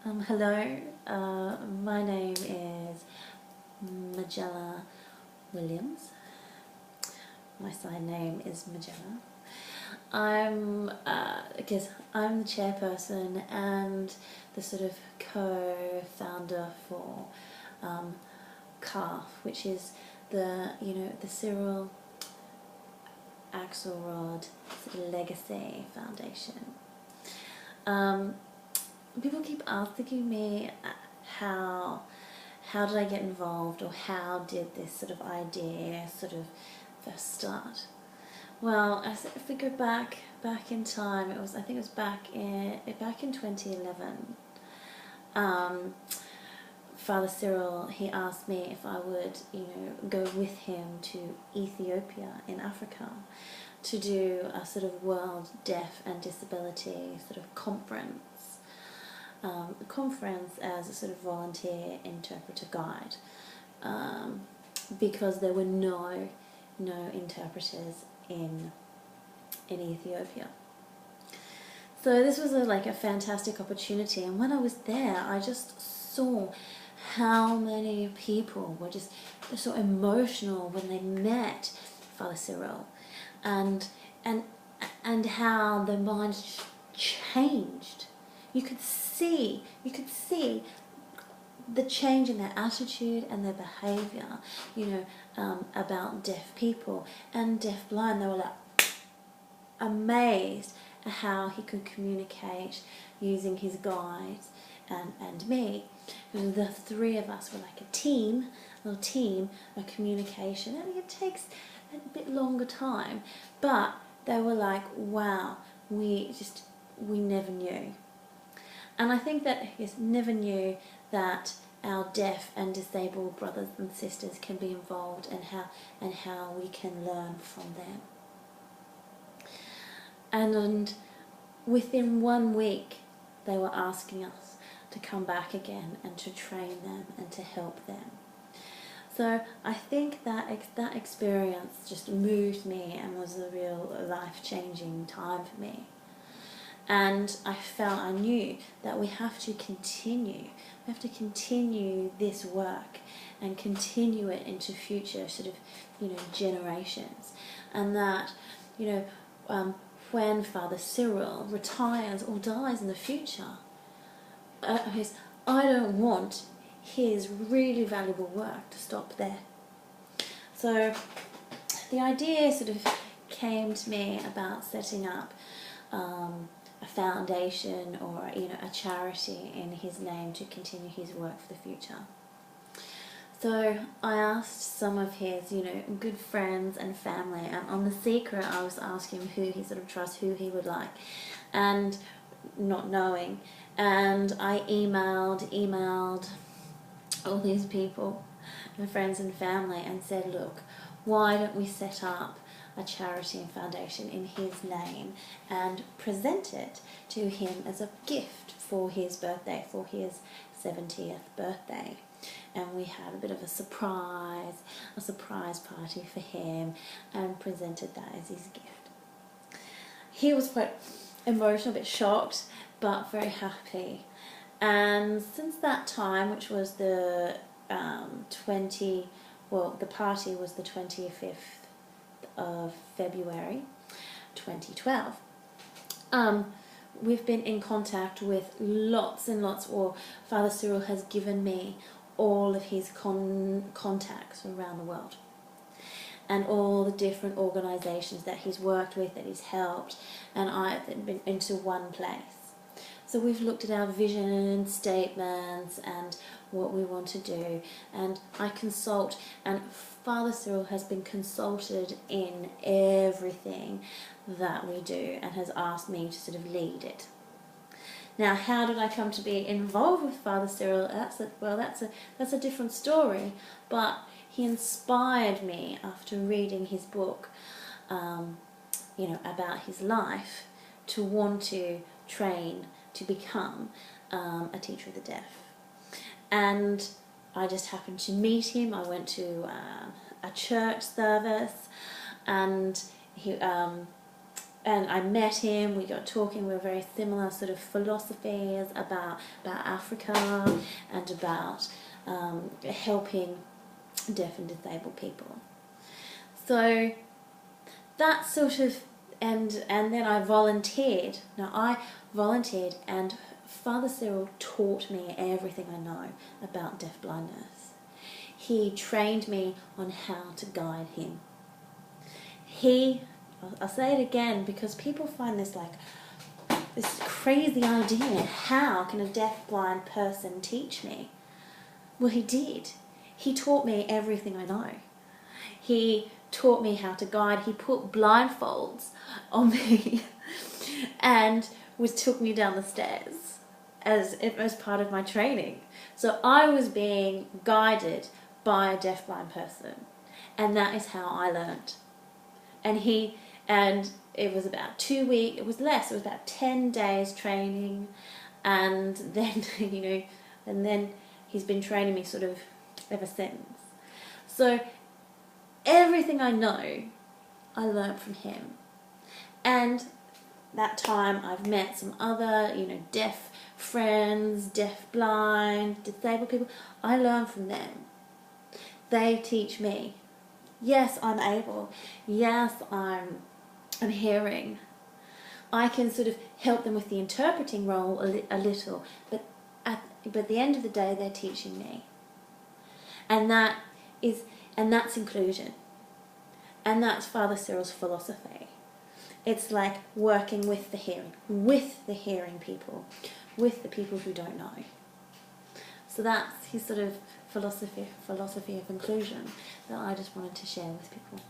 Hello, my name is Majella Williams. My side name is Majella. I'm the chairperson and the sort of co-founder for CAF, which is the Cyril Axelrod Legacy Foundation. People keep asking me how did I get involved, or how did this sort of idea first start. Well, if we go back in time, I think it was back in 2011. Father Cyril, he asked me if I would go with him to Ethiopia in Africa to do a sort of World Deaf and Disability sort of conference. As a sort of volunteer interpreter guide, because there were no interpreters in Ethiopia. So this was a fantastic opportunity, and when I was there, I just saw how many people were just so emotional when they met Father Cyril, and how their minds changed. You could see the change in their attitude and their behaviour, about deaf people and deaf-blind. They were amazed at how he could communicate using his guides and me. The three of us were like a little team of communication, and it takes a bit longer time, but they were like, wow, we never knew. And I think that never knew that our deaf and disabled brothers and sisters can be involved, and how we can learn from them. And within 1 week, they were asking us to come back again and to train them and to help them. So I think that experience just moved me and was a real life-changing time for me. And I knew that we have to continue this work and continue it into future generations. And that, when Father Cyril retires or dies in the future, I don't want his really valuable work to stop there. So the idea came to me about setting up a foundation or a charity in his name to continue his work for the future. So I asked some of his good friends and family, and on the secret I was asking him who he trusts, who he would like, and not knowing, and I emailed all these people, my friends and family, and said, look, why don't we set up a charity and foundation in his name and present it to him as a gift for his birthday, for his 70th birthday. And we had a bit of a surprise party for him and presented that as his gift. He was quite emotional, a bit shocked, but very happy. And since that time, which was the party was the 25th of February 2012. We've been in contact with lots and lots, or Father Cyril has given me all of his contacts around the world, and all the different organisations that he's worked with, that he's helped, and I've been into one place. So we've looked at our vision statements and what we want to do, and I consult, and Father Cyril has been consulted in everything that we do and has asked me to lead it. Now, how did I come to be involved with Father Cyril? That's a different story, but he inspired me after reading his book, about his life, to want to train to become a teacher of the deaf. And I just happened to meet him. I went to a church service, and he and I met him, we got talking, we were very similar sort of philosophies about Africa and about helping deaf and disabled people. So that sort of, and then I volunteered. Now I volunteered, and Father Cyril taught me everything I know about deaf blindness. He trained me on how to guide him. I'll say it again because people find this like this crazy idea. How can a deaf-blind person teach me? Well, he did. He taught me everything I know. He taught me how to guide. He put blindfolds on me and took me down the stairs as part of my training. So I was being guided by a deaf-blind person, and that is how I learned. And it was about 2 weeks, it was less, it was about 10 days training, and then, and then he's been training me sort of ever since. So everything I know, I learned from him. And that time I've met some other, deaf friends, deaf-blind, disabled people. I learn from them. They teach me. Yes, I'm able. Yes, I'm hearing. I can sort of help them with the interpreting role a little, but at the end of the day, they're teaching me. And that's inclusion. And that's Father Cyril's philosophy. It's like working with the hearing people, with the people who don't know. So that's his sort of philosophy of inclusion that I just wanted to share with people.